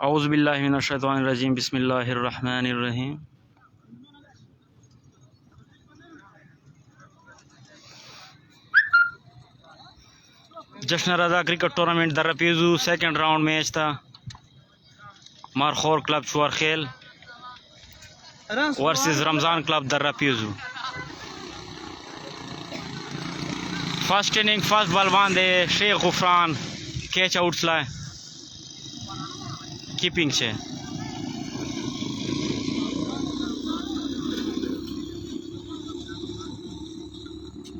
औज़ु बिल्लाहि मिनश शैतानिर रजीम बिस्मिल्लाहिर रहमानिर रहीम। Jashn Raza cricket tournament Darrapezu second round match था। Markhor club Churkhel versus Ramzan club Darrapezu. First inning first ball बांधे शेख गुफरान कैच आउट लाए कीपिंग से।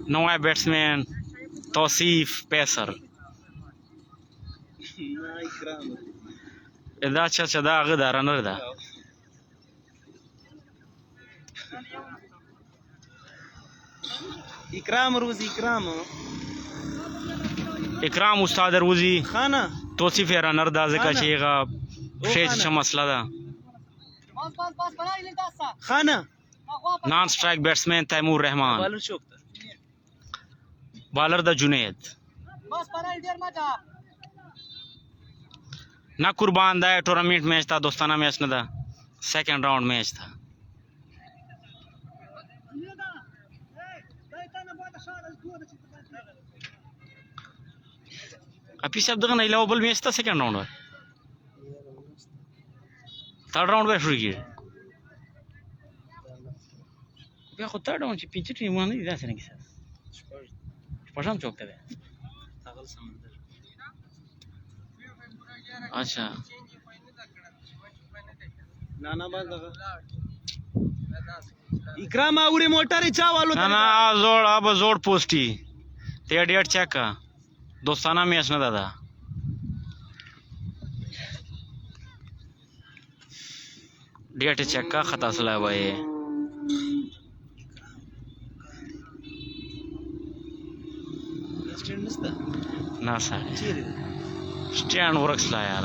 नवा बैट्समैन तौसीफ पेसर इदा अच्छा दा गदा रनर दा इकराम उस्ताद रूजी खाना तौसीफ रनर दा ज़िका चेगा शेख मसला दा खाना non strike batsman Taimur Rahman bowler द जुनेद ना कुर्बान दा टूर्नामेंट मैच था दोस्ताना मैच न दा सेकंड राउंड मैच था। अभी सब दगन इलावा बल मैच था सेकंड राउंड में थर्ड राउंड में शुरू किए क्या खुद थर्ड राउंड पीछे टीम वाले इधर से नहीं पठान चौक पे अच्छा इकराम आवरे मोटर चा वालो ना जोड़ अब जोड़ पोस्टी ते डेट चेक का दोस्ताना मैच ना दादा डेट चेक का खता सला भाई ना सर स्टैंड वर्क्स ला यार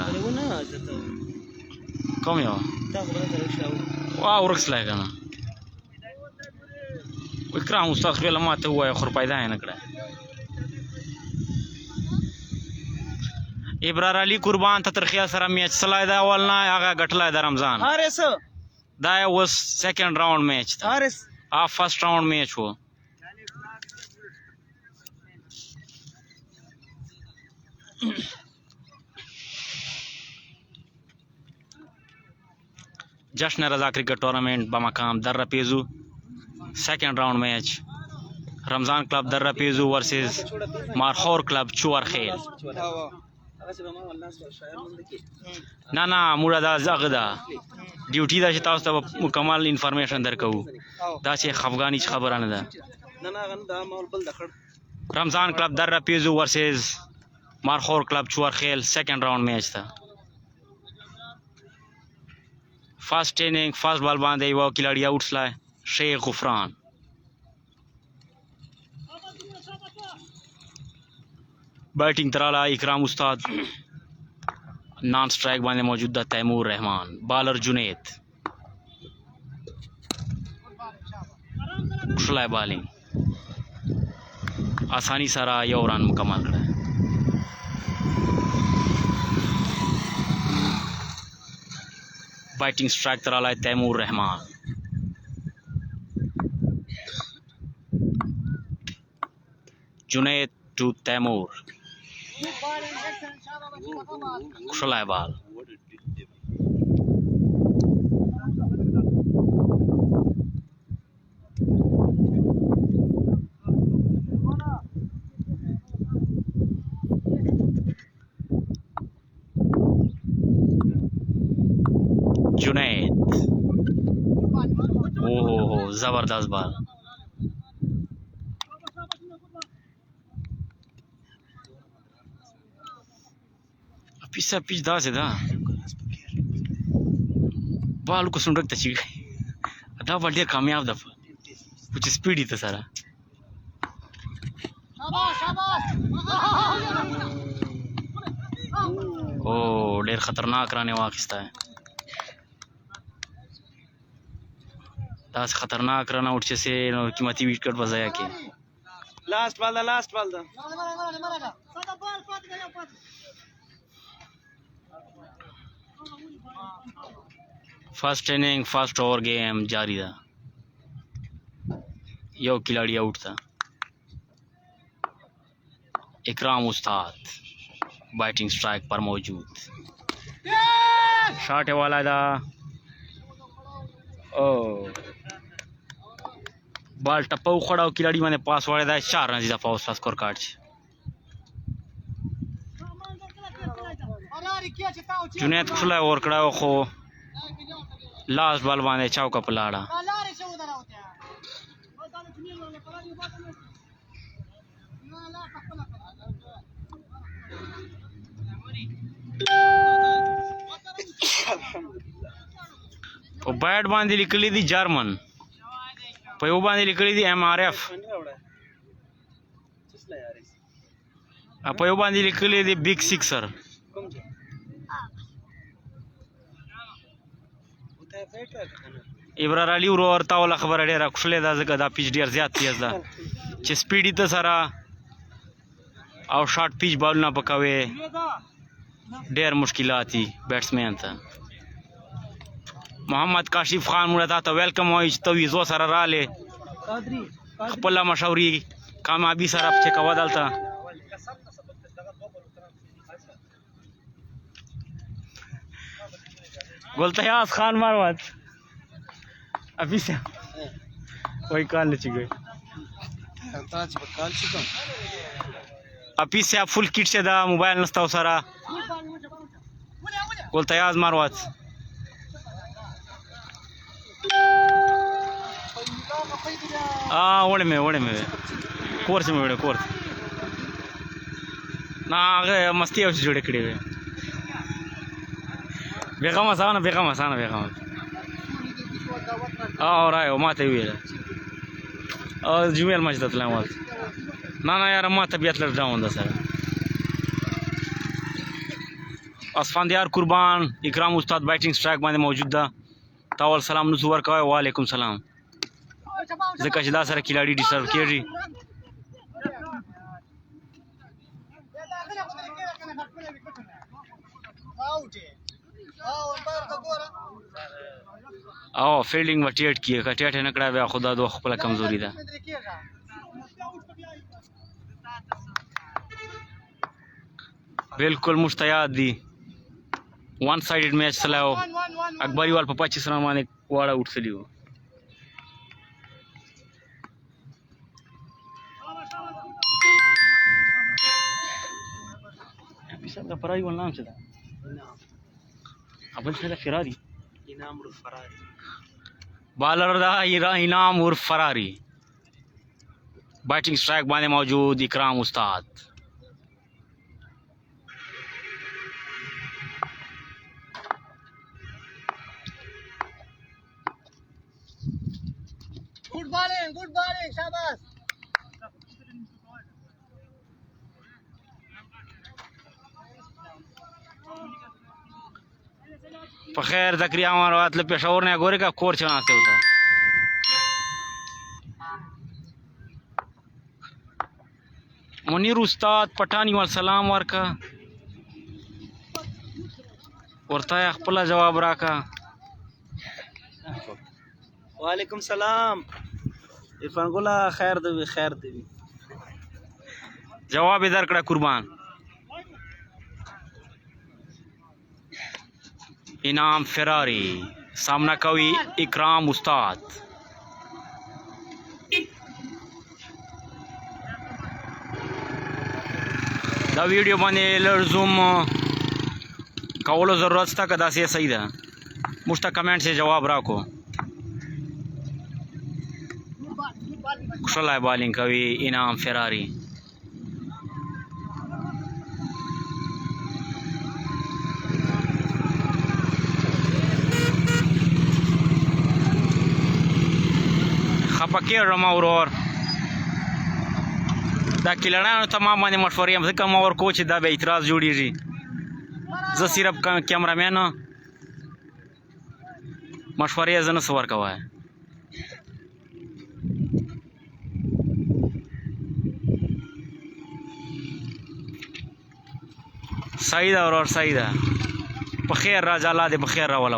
कम यो वाह वर्क्स लाएगा ना इकराम उस्ताद खेल माते हुआ है खुर पैदा है नकड़ा इब्रार अली कुर्बान तत्रखिया सरा मैच सलाइदा वलना आगा गटला दा रमजान अरे सर दाया वो सेकंड राउंड मैच था अरे आ फर्स्ट राउंड मैच हो Jashn Raza cricket tournament Bamkam Darrapezu second round match Ramzan club Darrapezu versus Markhor club Churkhel ना मुरादा जगदा ड्यूटी दा तास तब मुकम्मल इंफॉर्मेशन दरकऊ दा से अफगानी खबर आने दा Ramzan club Darrapezu versus Markhor club Churkhel second round match था। फर्स्ट इनिंग फर्स्ट बॉल बांधे वो खिलाड़ी आउट्स लाए शेख गुफरान बैटिंग तराला इकराम उस्ताद नॉन स्ट्राइक बांधे मौजूदा तैमूर रहमान बॉलर जुनेद खुशला बॉलिंग आसानी सारा ये रन मुकम्मल करा बैटिंग स्ट्राइक तराला तैमूर रहमान जुनेद टू तैमूर खुशला बाल जुनैद ओहो जबरदस्त बाल पिसा पिच दा से दा बाल को सुन रखता चाहिए दा बढ़िया कामयाब दा कुछ स्पीड ही था सारा ओ डेर खतरनाक रहने वाकिस्ता है दास खतरनाक रन आउट से कीमती विकेट बजाया के लास्ट बॉल दा first inning first over game जारी था। यो खिलाड़ी आउट था। इकराम उस्ताद बैटिंग स्ट्राइक पर मौजूद। शॉट वाला था। ओ बॉल टप्पा उखड़ा खिलाड़ी मैंने पास वाले था 4 रन दफा उसका स्कोर कार्ड। जुनेद खुला ओवर कड़ा खो लास्ट बॉल बांधे चौका पलाड़ा। तो बैट बांधी निकली थी जर्मन, पे वो बांधी निकली थी MRF, पे वो बांधी निकली थी बिग सिक्सर। इब्रार अली और तावला खबर डेरा खुशले दा जगह दा पिच डेर ज्यादा तेज दा चे स्पीडी त सारा और शॉर्ट पिच बॉल ना पकावे डेर मुश्किलाती बैट्समैन था। मोहम्मद काशिफ खान मुड़ा था तो वेलकम हो तो विजो सारा राले खपला मशवरी कामयाबी सारा पचे का बदलता। गोलतयाज खान मारवात अभी से वही काल नची गई अभी से आप फुल किट से दा मोबाइल नस्ता सारा गोलतयाज मारवात। ओड़े में कोर्स में बड़े कोर्स ना आगे मस्ती है जुड़े खड़े हुए बेगम आना और आए माते हुए और जुमेल मच दतला ना यार माँ तबीयत लड़ जाऊँ सर। असफानदियार कुर्बान इकराम उस्ताद बैटिंग स्ट्राइक में मौजूद था। तावल सलाम नुसुवर का वालेकुम सलाम जकशदा सर खिलाड़ी डिस्टर्ब किए जी। आओ फील्डिंग में टेट किए का टेट नकड़ा वे खुदा दो खपला कमजोरी था। बिल्कुल मुश्तयाद दी वन साइडेड मैच चलाओ अकबरी वाल 25 रन माने वाड़ा उठ से लियो। का फरारी वाला नाम से था अबल से फरारी इनाम उर्फ फरारी बॉलर दा इनाम उर्फ फरारी बैटिंग स्ट्राइक बाने मौजूद इकराम उस्ताद। गुड बॉलिंग शाबाश। खैर जक्रिया मारवात ले पेशावर ने गोरे का कोर चना से होता। मुनीर उस्ताद पठानी वाल सलाम वारका औरता खपला जवाब राका। वालेकुम सलाम इरफान गोला खैर देवी जवाब इधर कड़ा कुर्बान। इनाम फरारी सामना कवि इकराम उस्ताद। दा वीडियो बने लर्जुम कौलो जरूरत था कदा से सही था मुश्ता कमेंट से जवाब राखो। खुशला बॉलिंग कवि इनाम फरारी। खपके रमा और दा खिलाड़ा तमाम माने मशवरे हम कम और कोच दा बे इतराज जोड़ी जी ज सिर्फ कैमरामैन मशवरे जन सवर का है। सईदा और सईदा बखैर राजा ला दे बखैर वाला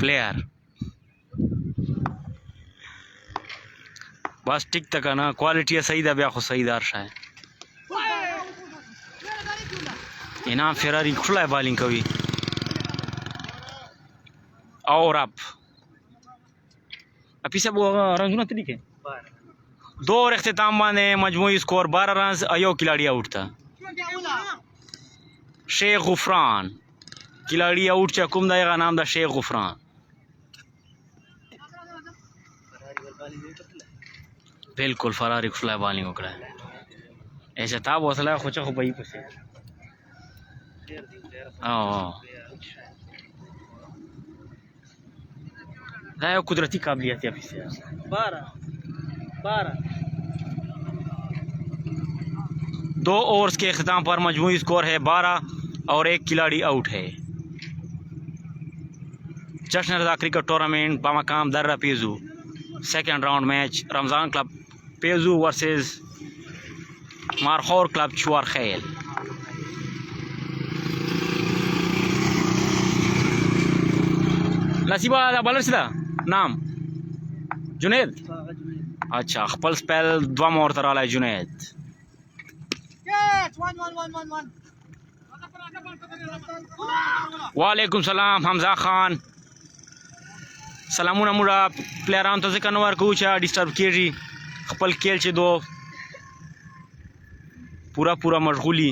प्लेयर बस टिक तक ना क्वालिटी सही दा बिया खो सही दार शाय इनाम फेरारी खुला बॉलिंग कभी और अभी सब रन ना तरीके दो और अख्तिताम बांधे मजमूई स्कोर 12 रन अयो खिलाड़ी आउट था शेख गुफरान खिलाड़ी आउट चकुम दाएगा नाम दा शेख गुफरान बिल्कुल फरारी खुला बॉलिंग उकड़ा ऐसा था बहुत सारा खुचा खो भाई पसे लाया कुदरती काबिलियत है अभी से 12 2 ओवर्स के अख्ताम पर मजमूई स्कोर है 12 और एक खिलाड़ी आउट है जश्न रज़ा cricket tournament Bamkam Darra Pezu second round match Ramzan club Pezu versus Markhor club Churkhel नसीबा बॉलर सीधा नाम जुनेद अच्छा खपल स्पेल द्वा मोर तराला जुनेद वालेकुम सलाम हमजा खान सलामुना मुड़ा प्लेयरान तो कनवर कुछ डिस्टर्ब कीजिए खपल खेल से दो पूरा पूरा मशगूली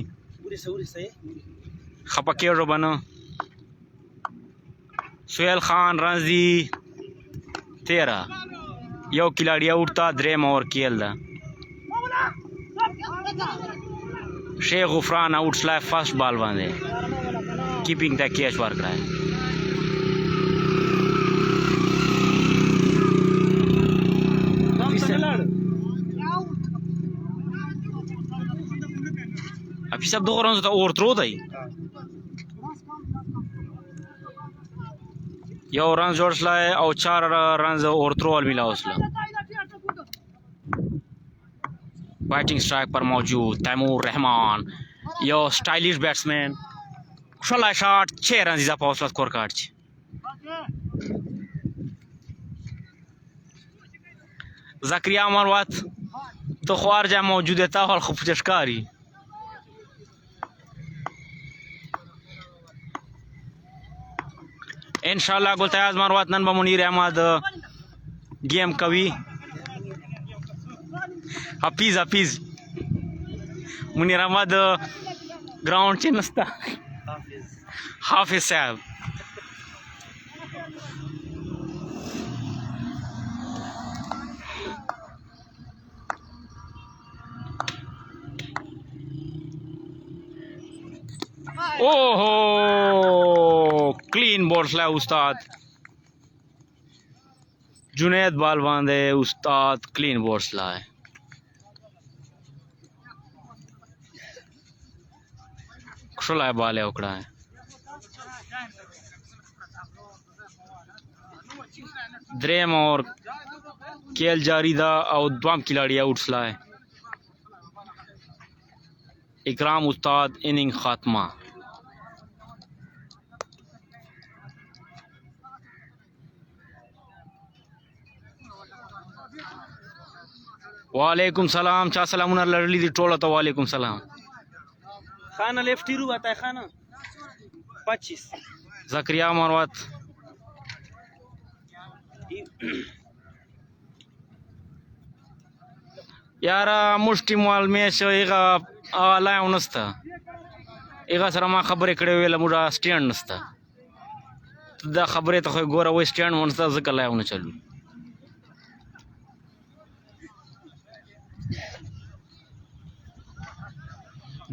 खपके रो बना सुहेल खान रंजी 13 यो खिलाड़ी उठता द्रेम और खेल दा शेख गुफरान आउट स्लाइफ फर्स्ट बॉल बांधे कीपिंग द कैच वर्क रहा है अभी सब 2 रन होता और थ्रो था यो रन जोड़ लाए और 4 रन और थ्रो मिला उसला बैटिंग स्ट्राइक पर मौजूद तैमूर रहमान यो स्टाइलिश बैट्समैन खुला शॉट 6 रन इजाफा उसला स्कोर कार्ड जकरिया मरवत तो ख्वार जा मौजूद था और खुफजशकारी इंशाल्लाह गुलतयाज मरवत नन मुनीर अहमद गेम कवि हफीज मुनीर अहमद ग्राउंड चे नसता हाफिज साहब ओहो क्लीन बॉल्स ला उस्ताद जुनेद बाल बांधे उस्ताद क्लीन बॉल्स लाए खुला बाल है उकड़ा है द्रेम और केल जारी दा और द्वाम खिलाड़ी आउट लाए इकराम उस्ताद इनिंग खात्मा वालेकुम सलाम चा सलामुन लड़ली दी टोला तो वालेकुम सलाम खाना लेफ्ट ही आता है खाना 25 जकरिया मरवत यार मुष्टी माल में से एक आला नसता एक सर मा खबर इकडे वेला मुडा स्टैंड नसता दा खबरे तो गोरा वो स्टैंड नसता जक लाय चालू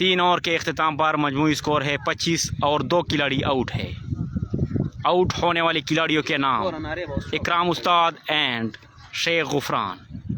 3 ओवर के अख्ताम पर मजमूई स्कोर है 25 और 2 खिलाड़ी आउट है. आउट होने वाले खिलाड़ियों के नाम इकराम उस्ताद एंड शेख गुफरान.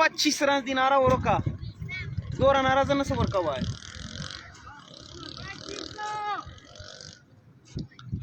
25 रन दी नारा और का दोरा नारा जन से वर कवा है.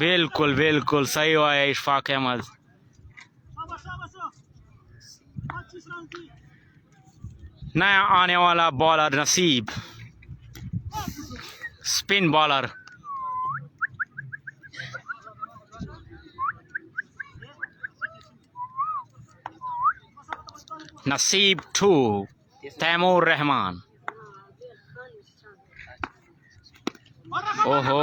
बिल्कुल सही हुआ है इशफाक अहमद. नया आने वाला बॉलर नसीब, स्पिन बॉलर. नसीब 2 तैमूर रहमान. ओहो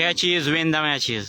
catches win the matches.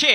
6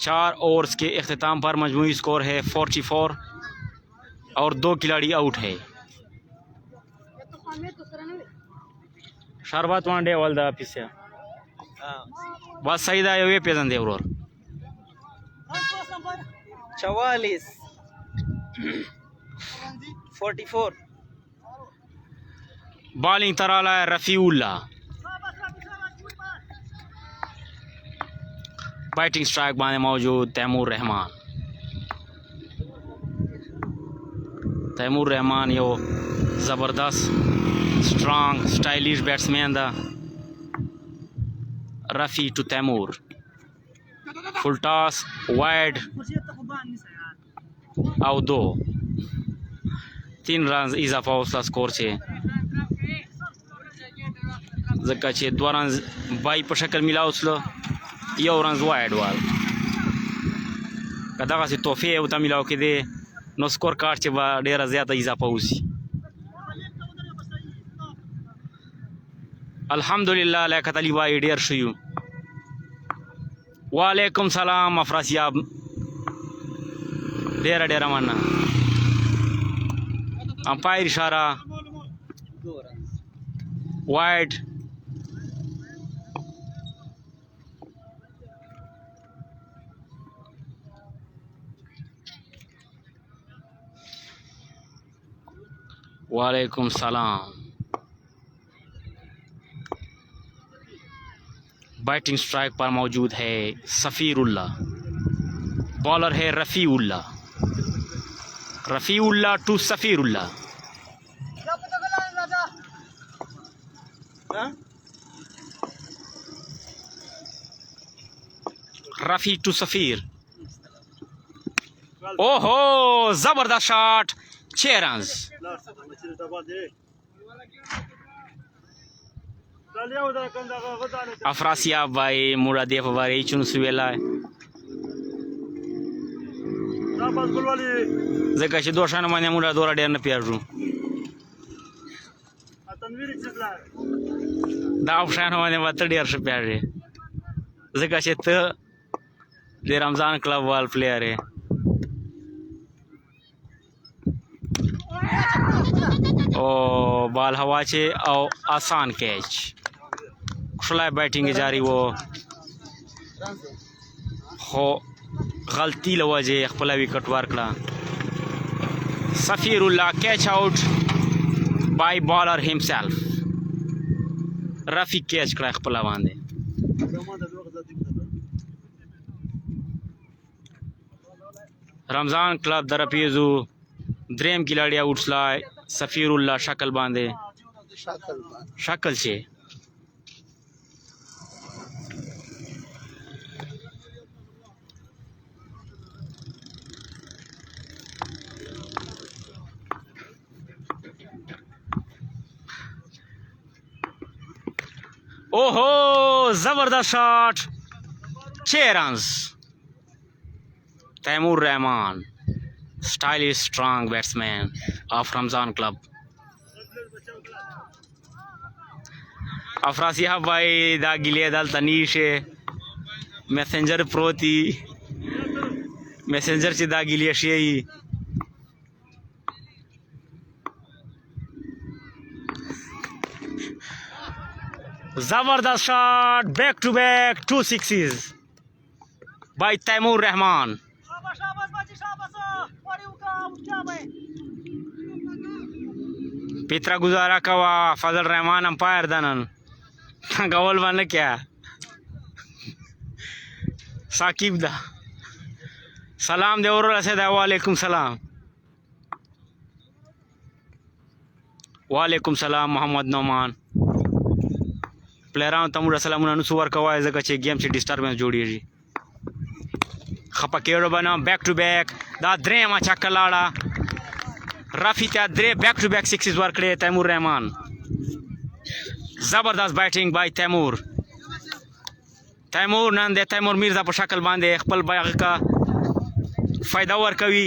चार ओवर्स के अख्ताम पर मजमूई स्कोर है 44 और 2 खिलाड़ी आउट है. शरबत वांडे वालदा पिस्या बस सही दा ये पेजन दे और 44 44 बॉलिंग तराला है रफीउल्ला. बैटिंग स्ट्राइक बाने मौजूद तैमूर रहमान. तैमूर रहमान यो ज़बरदस्त स्ट्रांग स्टाइलिश बैट्समैन दा. Rafi to Taimur full toss wide और 2 3 रन इजाफा उसला स्कोर छे जका छे 2 रन बाई पर शक्ल मिला उसलो यो रन वाइड वाल कदा से तोहफे उता मिलाओ के दे नो स्कोर कार्ड छे बा डेरा ज्यादा इजाफा उसी. अल्हम्दुलिल्लाह लियाकत अली भाई डेर शुयू. वालेकुम सलाम अफरासियाब डेरा डेरा माना अंपायर इशारा वाइड. वालेकुम सलाम. बैटिंग स्ट्राइक पर मौजूद है सफ़ीरुल्ला. बॉलर है रफ़ीउल्ला. रफ़ीउल्ला टू सफ़ीरुल्ला. रफ़ी टू सफ़ीर. ओहो जबरदस्त शॉट 6 रन. अफरासिया भाई मुड़ा देफ बारे चुन सुवेला जका से दोषान माने मुड़ा दोरा डेर न पेरु दावशान माने वत डेर से पेरे जका से त दे रमजान क्लब वाल प्लेयर है. ओ बॉल हवा छे और आसान कैच खुला बैटिंग जारी वो हो गलती लवजे खपला विकेट वारकड़ा. Safiullah catch out by bowler himself. Rafi catch कड़ा खपला बांधे. रमजान क्लब दरपेजू द्रेम खिलाड़ी आउट लाए सफ़ीरुल्ला शक्ल बांधे शक्ल छे. ओहो जबरदस्त shot 6 run. Taimur Rahman stylish strong batsman of Ramzan club. Afrasia भाई दा गिले दल तनीशे मैसेंजर प्रोती मैसेंजर ची दा गिले शेई. जबरदस्त shot back to back 2 sixes by Taimur Rahman. पित्रा गुजारा कवा फजल रहमान अंपायर दनन गवल बन क्या साकिब दा सलाम दे और सदा. वालेकुम सलाम. वालेकुम सलाम मोहम्मद नौमान. प्लेयरां तमुड़ा सलाम अनुसुवर कवा जगह छे गेम से डिस्टर्बेंस जोड़ी जी खपा केड़ो बना बैक टू बैक दा द्रेम अच्छा कलाड़ा. रफ़ी त्या द्रे बैक टू बैक 6 वर्कड़े तैमूर रहमान. जबरदस्त बैटिंग बाय तैमूर. तैमूर नंदे तैमूर मिर्जा पर शक्ल बांधे खपल बाग का फायदा वर कवी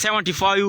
75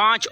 5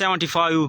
75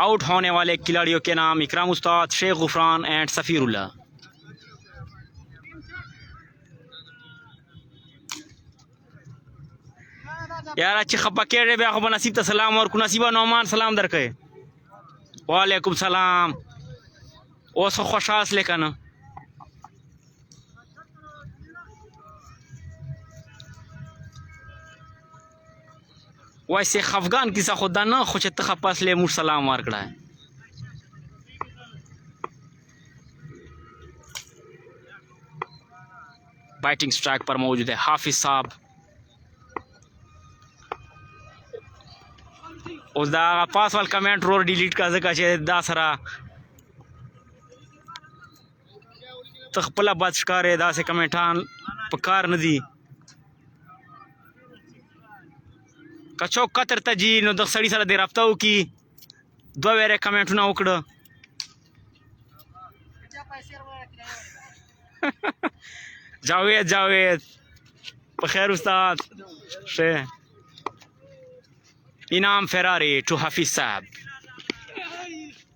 आउट होने वाले खिलाड़ियों के नाम इकराम उस्ताद, शेख गुफरान एंड सफ़ीरुल्लाह। यार अच्छी खपा के रे बे नसीब ता सलाम और नसीबा नौमान सलाम दर के वालेकुम सलाम ओ सो खुशास लेकिन वैसे खफगान किसा खुदा ना खुश खपास ले मुझ सलाम मार कड़ा है। बैटिंग स्ट्राइक पर मौजूद है हाफिज साहब। उसदा पास वाल कमेंट रोर डिलीट का जगह चे दासरा तखपला बात शिकारे दासे कमेंटान पकार नदी कचो कतर तजी नो द सड़ी सरा दे राफ्ताओ की दो वेरे कमेंट ना उकड़ जावेद जावेद बखैर उस्ताद शे इनाम फेरारी टू हाफिज साहब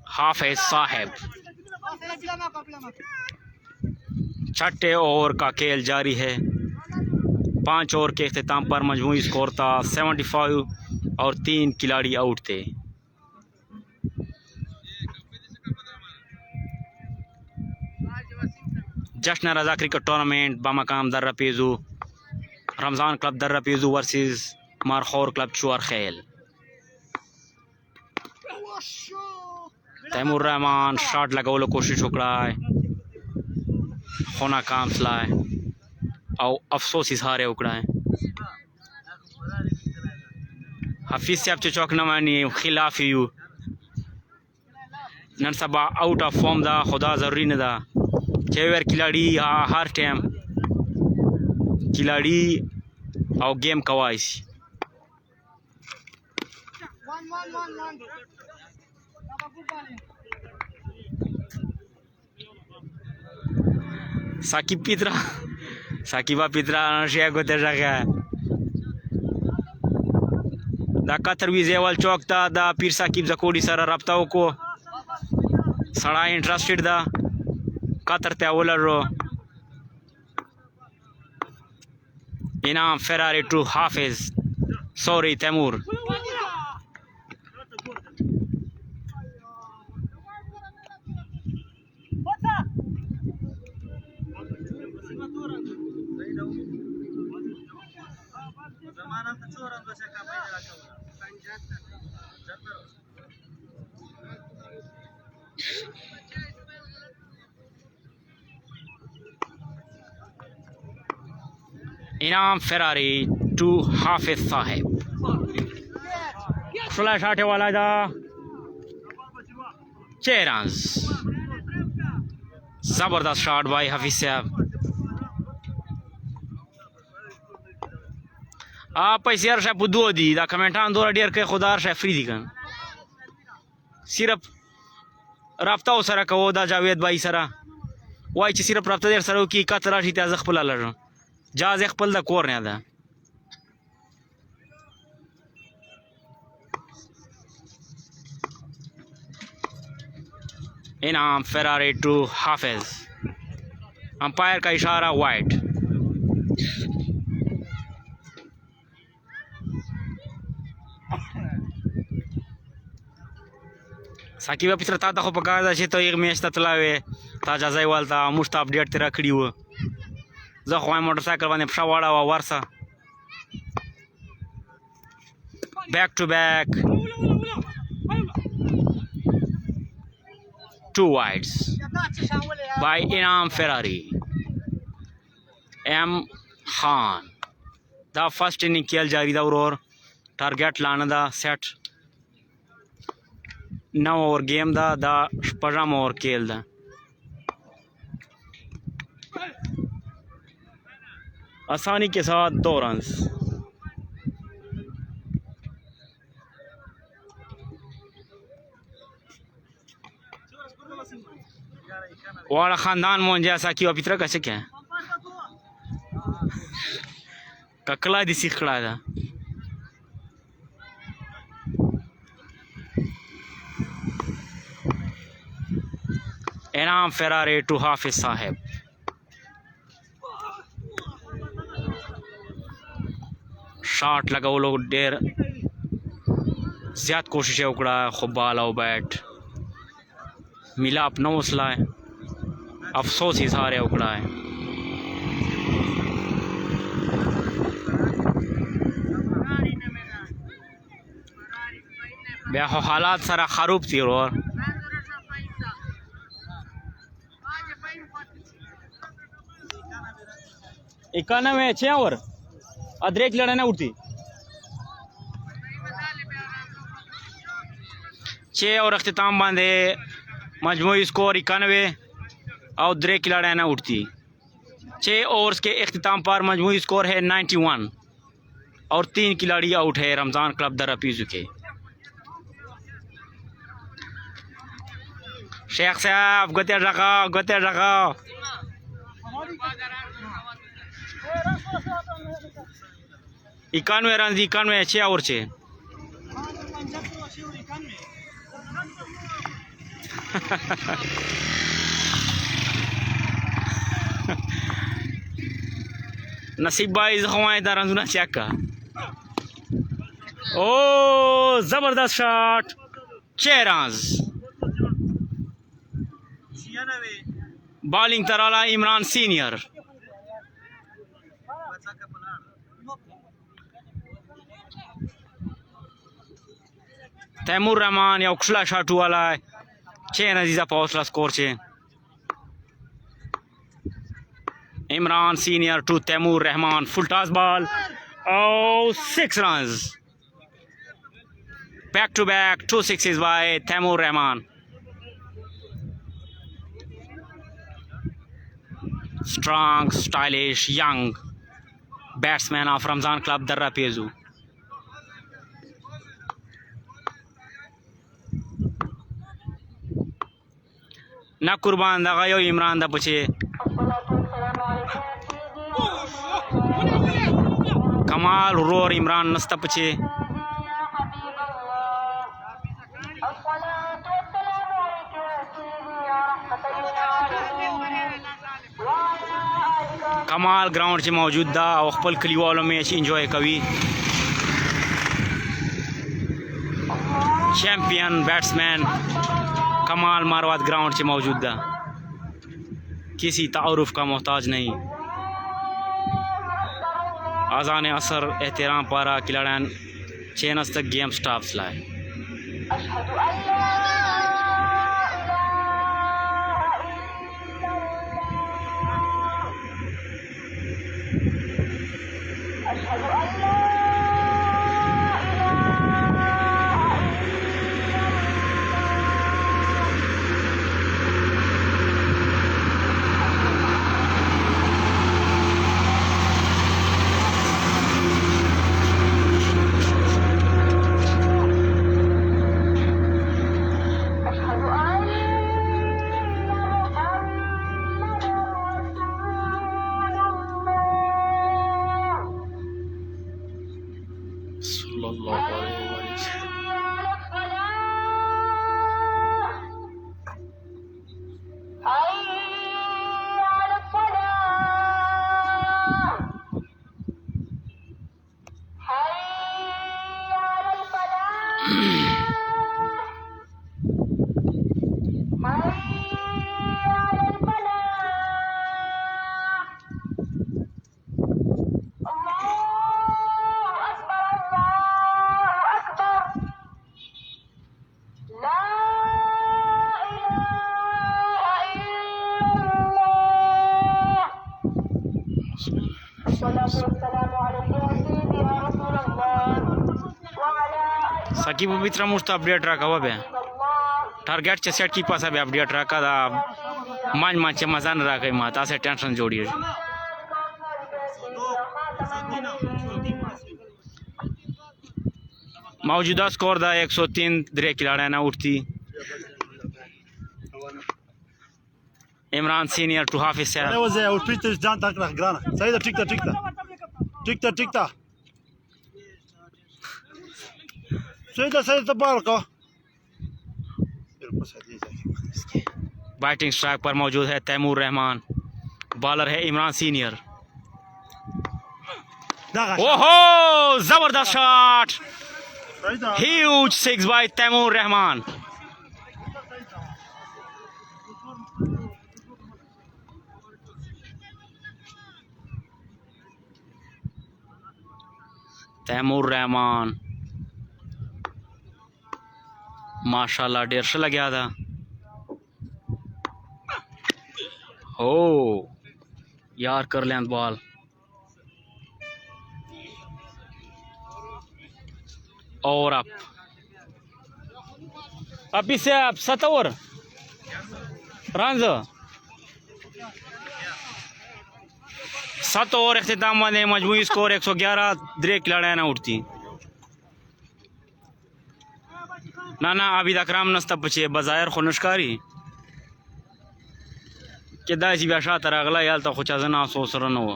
हाफिज साहब। छठे ओवर का खेल जारी है। 5 ओवर के अख्ताम पर मजमूई स्कोर था 75 और 3 खिलाड़ी आउट थे। जश्न Raza cricket tournament Bamkam Darra पेजू Ramzan club दर्रा पेजू वर्सेस मारखोर क्लब चुआर खेल। तैमूर रहमान शॉट लगाने की कोशिश उकड़ा है होना काम सलाह और अफसोस इजहार उकड़ा है। हाफिज साहब चे चौक नवानी खिलाफ यू नन सबा आउट ऑफ फॉर्म दा खुदा ज़रूरी न दा चेवर खिलाड़ी हर टाइम खिलाड़ी और गेम कवाइस साकिबा पित्रा नशिया को तेजा क्या दा कतर विजेवल चौक था दा पीर साकिब जकोड़ी सारा रफ्ताओं को सड़ा इंटरेस्टेड दा कतर त्यावलर रो Inam Ferrari to Hafiz sorry Taimur. Inam Ferrari to हाफिज साहब। 16 शॉट वाला था 6 रन। जबरदस्त शॉट भाई हाफिज साहब। आप पैसे यार शायद बुद्धू दी दा कमेंटान दो डियर के खुदार शायद फ्री दी कन सिर्फ राफ्ता हो सरा का वो दा जावेद भाई सरा वाई ची सिर्फ राफ्ता देर सरा की कतरा शी त्या जखपला लड़ जा जखपल दा कोर ने दा इनाम फेरारी टू हाफिज। अंपायर का इशारा वाइड। साकिबा पित्र ता खो पका दा तो एक मैच तलावे ताजा जायवाल ता मुस्त अपडेट तेरा खड़ी हो ज खो मोटरसाइकिल बाने फशावाड़ा वा वर्षा back to back 2 wides by Inam Ferrari. M Khan. The first inning खेल जारी दा और टारगेट लाने दा सेट 9 ओवर गेम दा 15 ओवर खेल दा आसानी के साथ 2 रन्स। वाला खानदान मोहन जैसा कि अपित्रा कैसे क्या है ककला दिसी खड़ा था। इनाम फेरारी टू हाफिज साहब। शॉट लगा वो लोग डेर ज्यादा कोशिश है उकड़ा खूब बाल आओ बैट मिला अपना मसला है अफसोस ही सारे उकड़ा है। बेहो हालात सारा खरूब थी और 91 6 ओवर अदरेक लड़ाना उठती 6 और अख्ताम बांधे मजमूई स्कोर 91 और दरेक लड़ाना उठती 6 ओवर्स के अख्ताम पर मजमूई स्कोर है 91 और 3 खिलाड़ी आउट है रमज़ान क्लब दर्रापीजू के। शेख साहब गते रखा 91 रन 91 6 ओवर से नसीब भाई जख्माए रंजुना चेक का ओ जबरदस्त शॉट 6 रन। बॉलिंग तराला इमरान सीनियर तैमूर रहमान या उखला शाटू वाला 6 नजीजा पौसला स्कोर से Imran senior to Taimur Rahman full toss ball और 6 run back to back 2 sixes by Taimur Rahman. Strong, stylish, young batsman of Ramzan Club Darrapezu. ना कुर्बान दगा यो इमरान दा पूछे कमाल रोर इमरान नस्ता पूछे कमाल ग्राउंड से मौजूद दा और खपल खली वालों में इंजॉय कवी चैंपियन बैट्समैन कमाल मारवात ग्राउंड से मौजूद दा किसी तारुफ का मोहताज नहीं। आज़ान असर एहतराम पारा खिलाड़ियान 6 तक गेम स्टॉप लाए। Saki pabitra musta update raka wabe. Target चे सेट की पासा भी अपडेट रखा था मान मान चे मजा न रखा माता से टेंशन जोड़ी है मौजूदा स्कोर दा 103 दरे खिलाड़ी ना उठती इमरान सीनियर टू हाफिज सैफ अरे वो जे और ट्विटर जान तक रख ग्राना सही तो ठीक था सही तो बाल को बैटिंग स्ट्राइक पर मौजूद है तैमूर रहमान बॉलर है इमरान सीनियर ओहो जबरदस्त shot huge 6 by Taimur Rahman Taimur Rahman माशाल्लाह 150 लग गया था हो यार कर लें बॉल और अब इससे आप 7 ओवर रन 7 ओवर अख्तिताम वाले मजमूई स्कोर 111 दरे खिलाड़ी ना उठती ना अभी तक राम नस्ता पचे बजायर खुनशकारी कि दासी ब्याशा तरह अगला याल तो खुचा जना सोच रन हो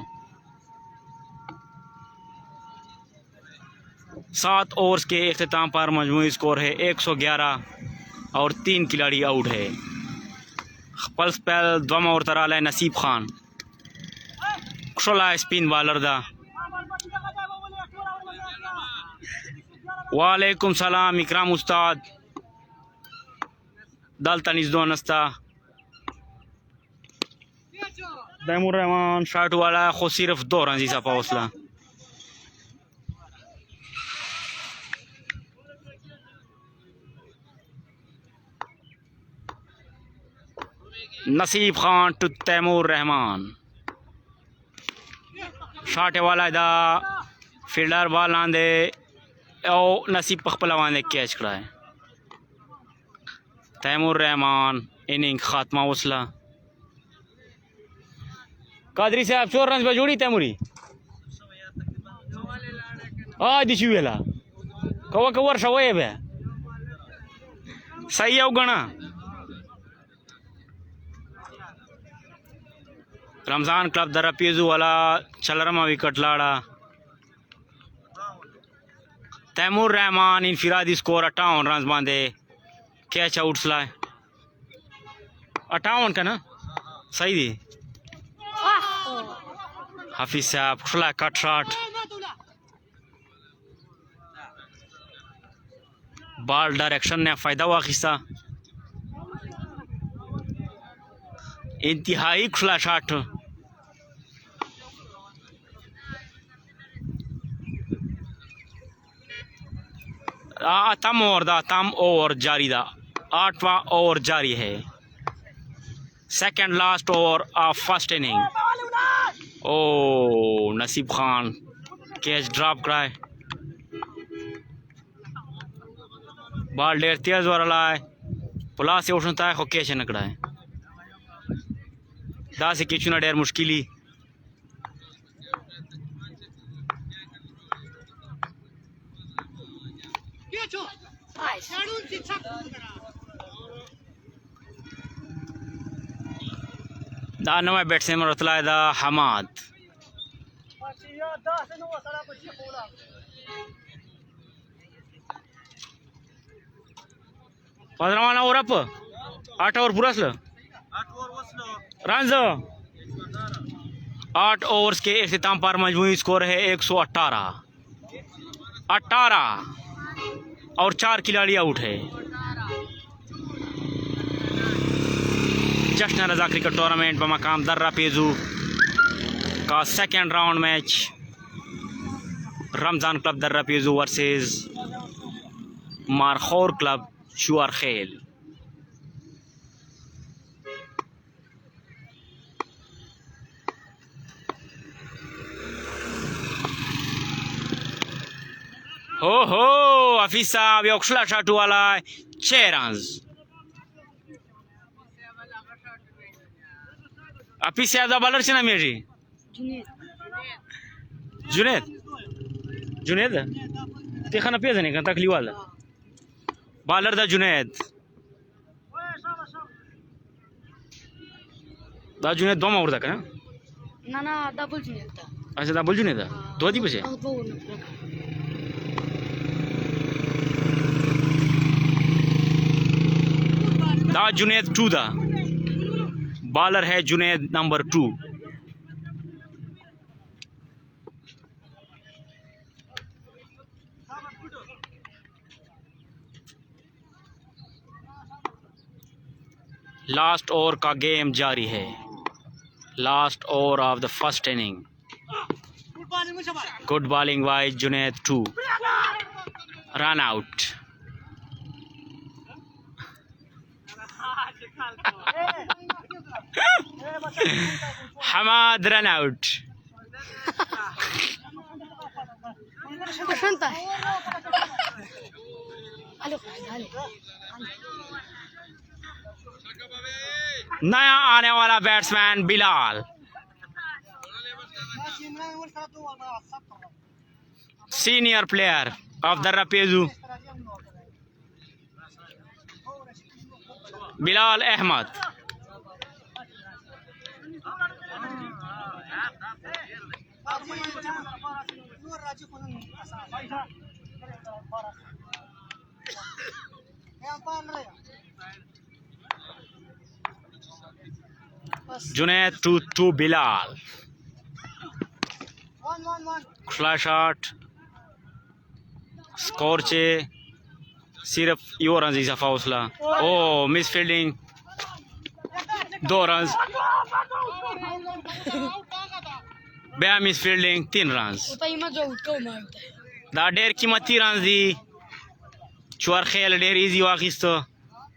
7 ओवर्स के अख्तिताम पर मजमूई स्कोर है 111 और 3 खिलाड़ी आउट है पल्स पहल दम और तराल है नसीब खान खुशला स्पिन बॉलर दा वालेकुम सलाम इकराम उस्ताद दल तनिज दो नस्ता तैमूर रहमान शॉट वाला खुद सिर्फ 2 रन जीसा हौसला नसीब खान टू तैमूर रहमान शॉट वाला दा फील्डर बॉल आंदे और नसीब पखपला वाले कैच कराए तैमूर रहमान इनिंग खात्मा वसला कादरी साहब 4 रन पे जोड़ी तैमूरी दिशु वेला कवा कवर सवय बे सही अवगणा रमजान क्लब दरा पेजू वाला चलरमा विकेट लाड़ा तैमूर रहमान इनफिरादी स्कोर 58 रन बांधे कैच आउट लाए 58 का ना सही दी हाफिज साहब खुला कट शॉट बॉल डायरेक्शन ने फायदा हुआ खिस्सा इंतहाई खुला शॉट तम ओवर जारी दा 8वां ओवर जारी है second last over of first inning ओ नसीब खान कैच ड्रॉप कराए बॉल डेर तेज वाला है पुला से उठता है कैच न कराए दा से किचु ना डेर मुश्किली दा नवा बैट्समैन रतला दा हमाद पंधरा ओवर अप 8 ओवर पूरा रन 8 ओवर्स के इख्तिताम पर मजमूई स्कोर है 118 और 4 खिलाड़ी आउट है जश्न रजा क्रिकेट टूर्नामेंट बमकाम दर्रा पेजू का second round match Ramzan club दर्रा पेजू वर्सेस मारखोर क्लब शुआर खेल हो हफीज साहब एक खुला शॉट वाला 6 रन। हफीज साहब बॉलर से ना मेरी जुनेद ते खाना पेज नहीं का तकली वाला बॉलर दा जुनेद दो मार दा ना डबल जुनेद था। अच्छा डबल जुनेद दो दी बचे दा जुनेद 2 दा बॉलर है जुनेद नंबर 2। लास्ट ओवर का गेम जारी है। Last over of the first inning. Good bowling by Junaid 2 run out. Hammad run out. नया आने वाला batsman Bilal, senior player of the रपेजू बिलाल अहमद। जुनेद टू बिलाल खुला शॉट स्कोर चे सिर्फ यो रन जैसा हौसला। ओ मिस फील्डिंग 2 रन बया मिस फील्डिंग 3 रन दा डेर कीमती रन दी चोर खेल डेर इजी वाकिस्तो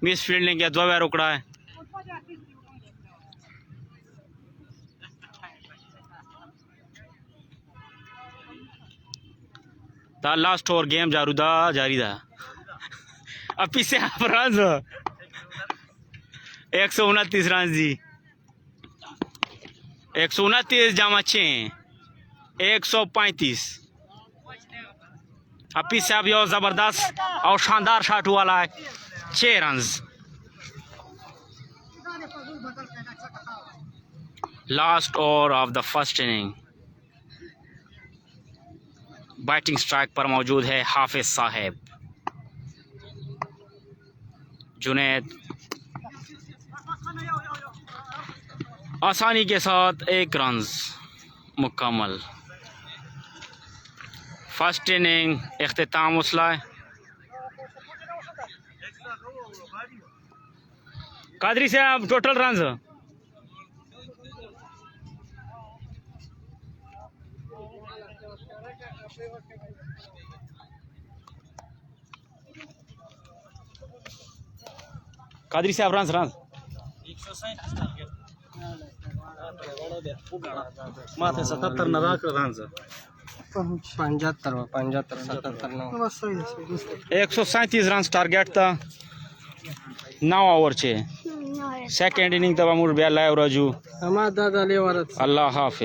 मिस फील्डिंग या 2 बार उकड़ा है। दा लास्ट ओवर गेम जारी दा अब पीछे रन 129 रन दी 129 जमा 6 135। अब पीछे अब यो जबरदस्त और शानदार शॉट वाला है 6 run. Last over of the first inning. Batting strike पर मौजूद है हाफिज साहब। जुनेद आसानी के साथ 1 रन मुकम्मल। फर्स्ट इनिंग इख्तिताम उसला है। कादरी साहब टोटल रन कादरी साहब रन 77 न राख रन 75 137 रन टारगेट था 9 ओवर चे। सेकंड इनिंग तब अमूर ब्याला राजू हमारा दादा ले अल्लाह हाफिज।